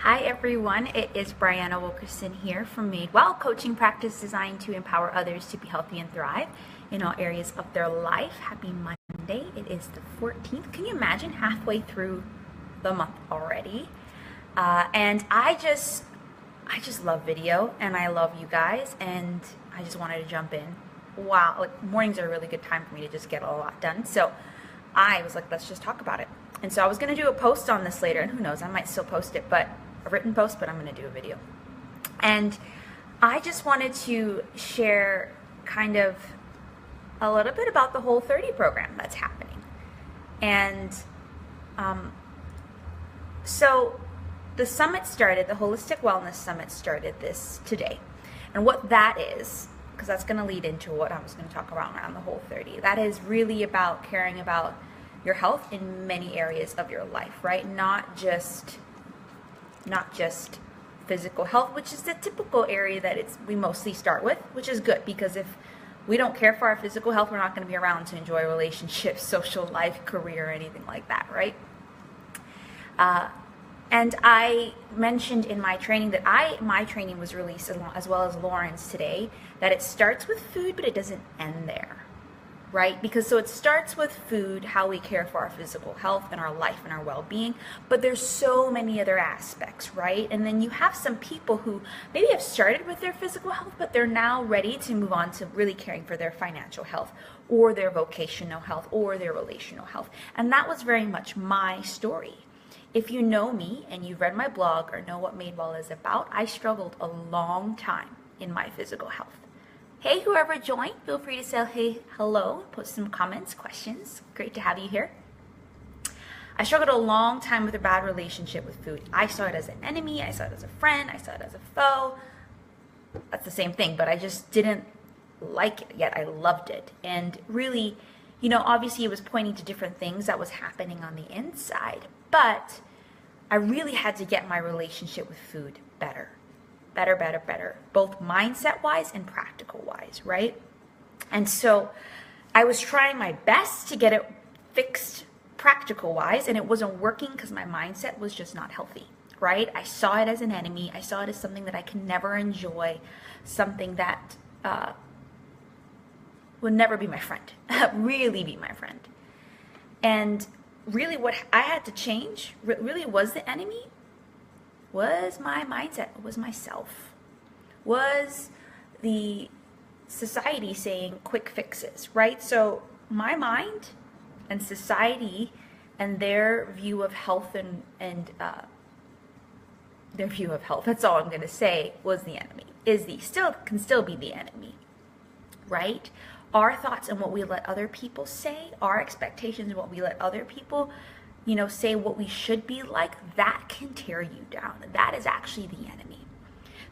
Hi everyone, it is Brianna Wilkerson here from Made Well, coaching practice designed to empower others to be healthy and thrive in all areas of their life. Happy Monday. It is the 14th. Can you imagine halfway through the month already? And I just love video and I love you guys, and I just wanted to jump in. Wow, mornings are a really good time for me to just get a lot done. So I was like, let's just talk about it. And so I was going to do a post on this later, and who knows, I might still post it, but a written post, but I'm going to do a video. And I just wanted to share kind of a little bit about the Whole 30 program that's happening. And so the summit started, the Holistic Wellness Summit started this today. And what that is, because that's going to lead into what I was going to talk about around the Whole 30, that is really about caring about your health in many areas of your life, right? Not just physical health, which is the typical area that we mostly start with, which is good, because if we don't care for our physical health, we're not going to be around to enjoy relationships, social life, career, or anything like that, right? And I mentioned in my training that my training was released as well as Lauren's today, that it starts with food, but it doesn't end there. Right? Because so it starts with food, how we care for our physical health and our life and our well-being, but there's so many other aspects, right? And then you have some people who maybe have started with their physical health, but they're now ready to move on to really caring for their financial health or their vocational health or their relational health. And that was very much my story. If you know me and you've read my blog or know what Made Well is about, I struggled a long time in my physical health. Hey, whoever joined, feel free to say hey, hello, post some comments, questions. Great to have you here. I struggled a long time with a bad relationship with food. I saw it as an enemy, I saw it as a friend, I saw it as a foe. That's the same thing, but I just didn't like it, yet I loved it. And really, obviously it was pointing to different things that was happening on the inside, but I really had to get my relationship with food better, both mindset-wise and practical-wise, right? And so I was trying my best to get it fixed practical-wise, and it wasn't working because my mindset was just not healthy, right? I saw it as an enemy. I saw it as something that I can never enjoy, something that would never be my friend, really be my friend. And really what I had to change really was the enemy, was my mindset, was myself, was the society saying quick fixes, right? So my mind and society and their view of health and their view of health, that's all I'm going to say, was the enemy, can still be the enemy, right? Our thoughts and what we let other people say, our expectations and what we let other people say what we should be like, that can tear you down. That is actually the enemy.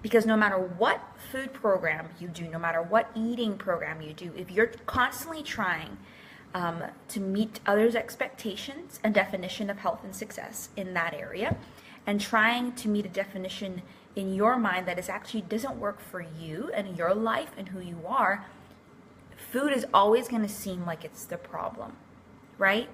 Because no matter what food program you do, no matter what eating program you do, if you're constantly trying to meet others' expectations and definition of health and success in that area, and trying to meet a definition in your mind that is actually doesn't work for you and your life and who you are, food is always going to seem like it's the problem, right?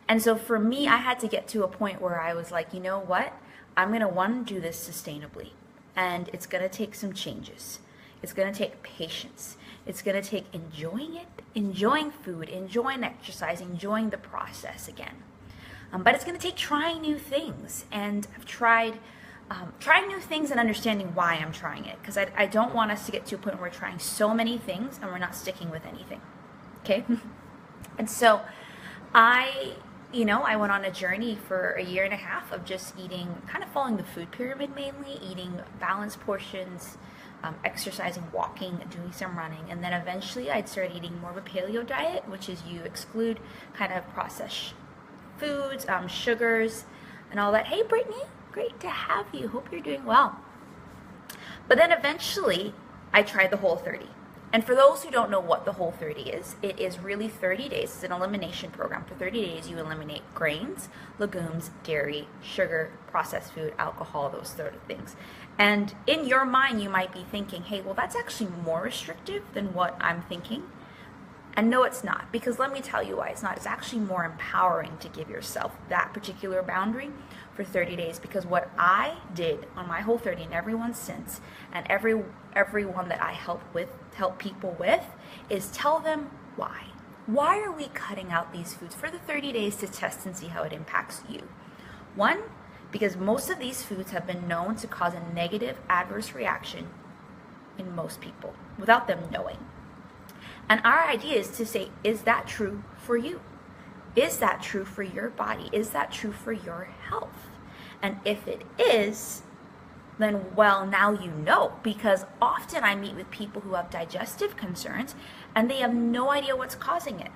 And so for me, I had to get to a point where I was like, you know what? I'm going to do this sustainably. And it's going to take some changes. It's going to take patience. It's going to take enjoying it, enjoying food, enjoying exercise, enjoying the process again. But it's going to take trying new things. And I've tried trying new things and understanding why I'm trying it. Because I don't want us to get to a point where we're trying so many things and we're not sticking with anything. Okay? And so I went on a journey for a year and a half of just eating, kind of following the food pyramid mainly, eating balanced portions, exercising, walking, doing some running. And then eventually I'd start eating more of a paleo diet, which is you exclude kind of processed foods, sugars, and all that. Hey, Brittany, great to have you. Hope you're doing well. But then eventually I tried the Whole 30. And for those who don't know what the Whole 30 is, it is really 30 days. It's an elimination program. For 30 days, you eliminate grains, legumes, dairy, sugar, processed food, alcohol, those sort of things. And in your mind, you might be thinking, hey, well, that's actually more restrictive than what I'm thinking. And no, it's not, because let me tell you why it's not. It's actually more empowering to give yourself that particular boundary for 30 days, because what I did on my Whole30 and everyone since, and everyone that I help people with, is tell them why. Why are we cutting out these foods for the 30 days to test and see how it impacts you? One, because most of these foods have been known to cause a negative adverse reaction in most people without them knowing. And our idea is to say, is that true for you? Is that true for your body? Is that true for your health? And if it is, then well, now you know, because often I meet with people who have digestive concerns and they have no idea what's causing it.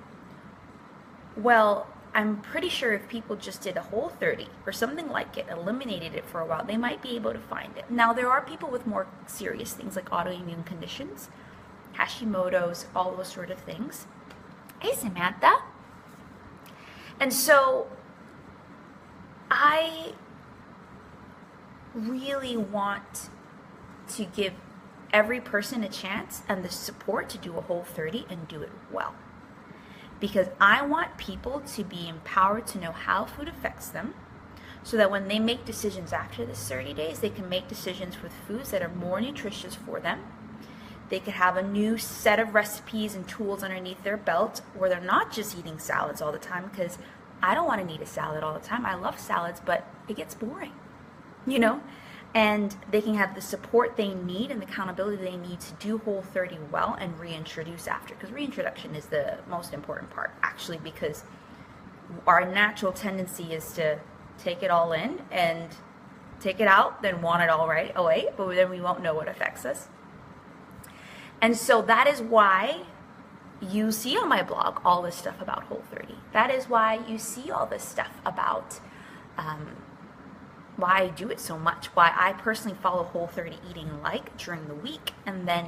Well, I'm pretty sure if people just did a Whole30 or something like it, eliminated it for a while, they might be able to find it. Now, there are people with more serious things like autoimmune conditions, Hashimoto's, all those sort of things. Hey, Samantha. And so I really want to give every person a chance and the support to do a Whole30 and do it well. Because I want people to be empowered to know how food affects them, so that when they make decisions after this 30 days, they can make decisions with foods that are more nutritious for them. They could have a new set of recipes and tools underneath their belt where they're not just eating salads all the time, because I don't want to eat a salad all the time. I love salads, but it gets boring, you know? And they can have the support they need and the accountability they need to do Whole30 well and reintroduce after. Because reintroduction is the most important part, actually, because our natural tendency is to take it all in and take it out, then want it all right away, but then we won't know what affects us. And so that is why you see on my blog all this stuff about Whole30. That is why you see all this stuff about why I do it so much, why I personally follow Whole30 eating like during the week, and then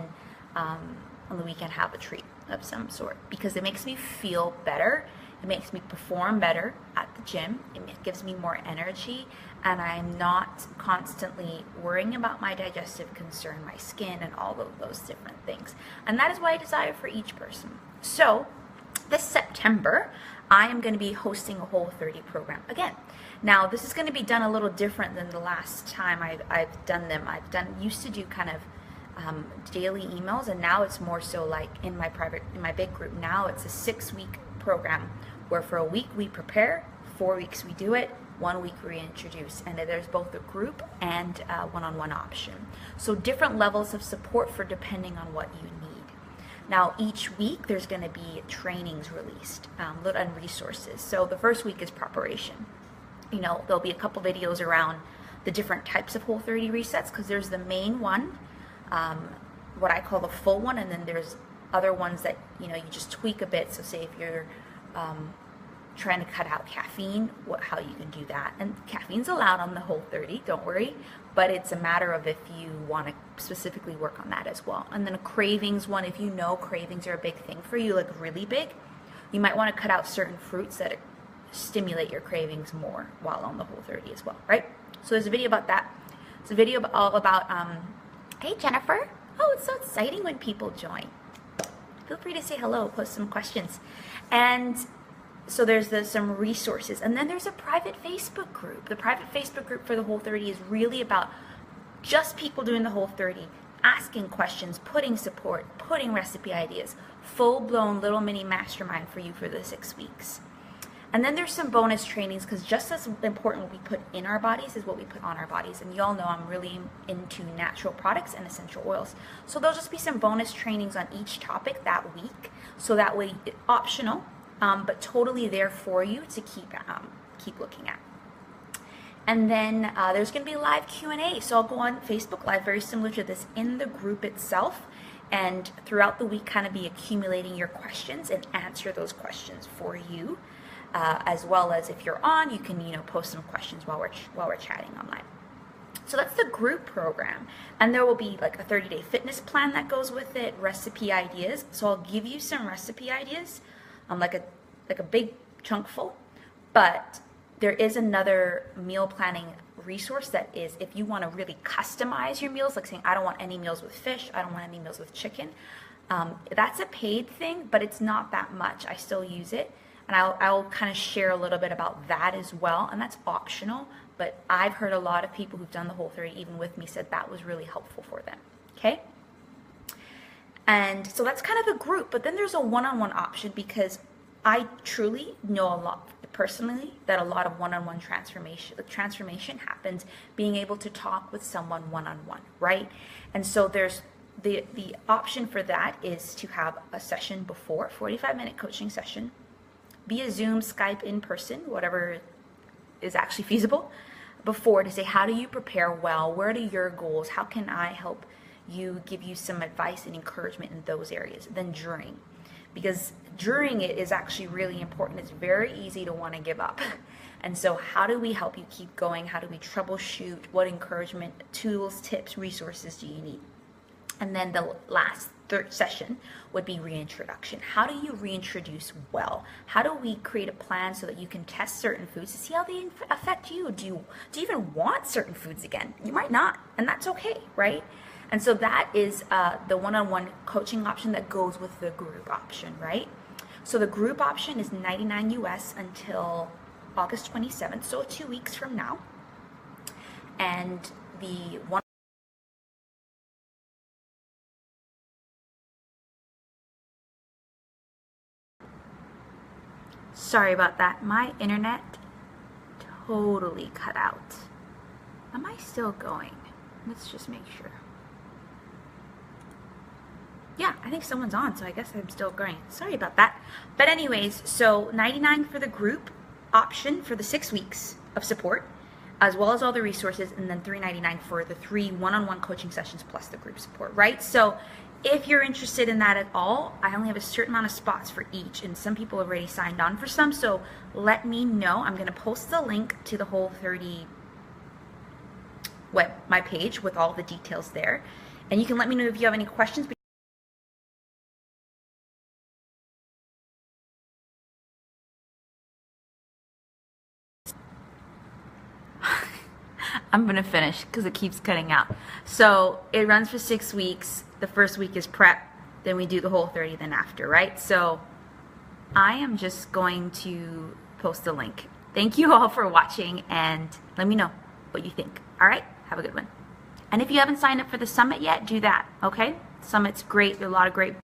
on the weekend have a treat of some sort, because it makes me feel better. It makes me perform better at the gym. It gives me more energy, and I'm not constantly worrying about my digestive concern, my skin, and all of those different things. And that is what I desire for each person. So this September, I am going to be hosting a Whole30 program again. Now, this is going to be done a little different than the last time I've done them. Used to do kind of daily emails, and now it's more so like in my big group. Now it's a 6-week program where for a week we prepare, 4 weeks we do it, 1 week we reintroduce, and there's both a group and one-on-one option. So different levels of support for depending on what you need. Now, each week there's going to be trainings released and resources. So the first week is preparation. You know, there'll be a couple videos around the different types of Whole30 resets, because there's the main one, what I call the full one, and then there's other ones that, you know, you just tweak a bit. So say if you're trying to cut out caffeine, how you can do that. And caffeine's allowed on the Whole30, don't worry, but it's a matter of if you want to specifically work on that as well. And then a cravings one, if you know cravings are a big thing for you, like really big, you might want to cut out certain fruits that stimulate your cravings more while on the Whole30 as well, right? So there's a video about that. It's a video all about, hey Jennifer, oh, it's so exciting when people join. Feel free to say hello, post some questions. And so there's some resources, and then there's a private Facebook group. The private Facebook group for the Whole30 is really about just people doing the Whole30, asking questions, putting support, putting recipe ideas, full-blown little mini mastermind for you for the 6 weeks. And then there's some bonus trainings, because just as important what we put in our bodies is what we put on our bodies. And you all know I'm really into natural products and essential oils. So there'll just be some bonus trainings on each topic that week. So that way, optional, but totally there for you to keep looking at. And then there's going to be a live Q&A. So I'll go on Facebook Live, very similar to this, in the group itself. And throughout the week, kind of be accumulating your questions and answer those questions for you. As well as if you're on, you can post some questions while we're chatting online. So that's the group program, and there will be like a 30-day fitness plan that goes with it, recipe ideas. So I'll give you some recipe ideas, like a big chunk full. But there is another meal planning resource that is, if you want to really customize your meals, like saying I don't want any meals with fish, I don't want any meals with chicken. That's a paid thing, but it's not that much. I still use it, and I'll kind of share a little bit about that as well, and that's optional, but I've heard a lot of people who've done the Whole30 even with me said that was really helpful for them, okay? And so that's kind of the group, but then there's a one-on-one option, because I truly know a lot personally that a lot of one-on-one transformation happens being able to talk with someone one-on-one, right? And so there's the option for that is to have a session before, 45-minute coaching session, via Zoom, Skype, in person, whatever is actually feasible, before, to say, how do you prepare well? Where are your goals? How can I help you, give you some advice and encouragement in those areas? Then during, because during it is actually really important. It's very easy to want to give up. And so how do we help you keep going? How do we troubleshoot? What encouragement, tools, tips, resources do you need? And then the last third session would be reintroduction. How do you reintroduce well? How do we create a plan so that you can test certain foods to see how they affect you? Do you even want certain foods again? You might not, and that's okay, right? And so that is the one-on-one coaching option that goes with the group option, right? So the group option is $99 US until August 27th, so 2 weeks from now. And the one Sorry about that. My internet totally cut out. Am I still going? Let's just make sure. Yeah, I think someone's on, so I guess I'm still going. Sorry about that. But anyways, so $99 for the group option for the 6 weeks of support, as well as all the resources, and then $399 for the 3 one-on-one coaching sessions plus the group support, right? So if you're interested in that at all, I only have a certain amount of spots for each, and some people have already signed on for some, so let me know. I'm going to post the link to the Whole30 my page with all the details there, and you can let me know if you have any questions. I'm going to finish because it keeps cutting out. So it runs for 6 weeks. The first week is prep. Then we do the Whole30 then after, right? So I am just going to post the link. Thank you all for watching, and let me know what you think. All right? Have a good one. And if you haven't signed up for the summit yet, do that, okay? Summit's great. There are a lot of great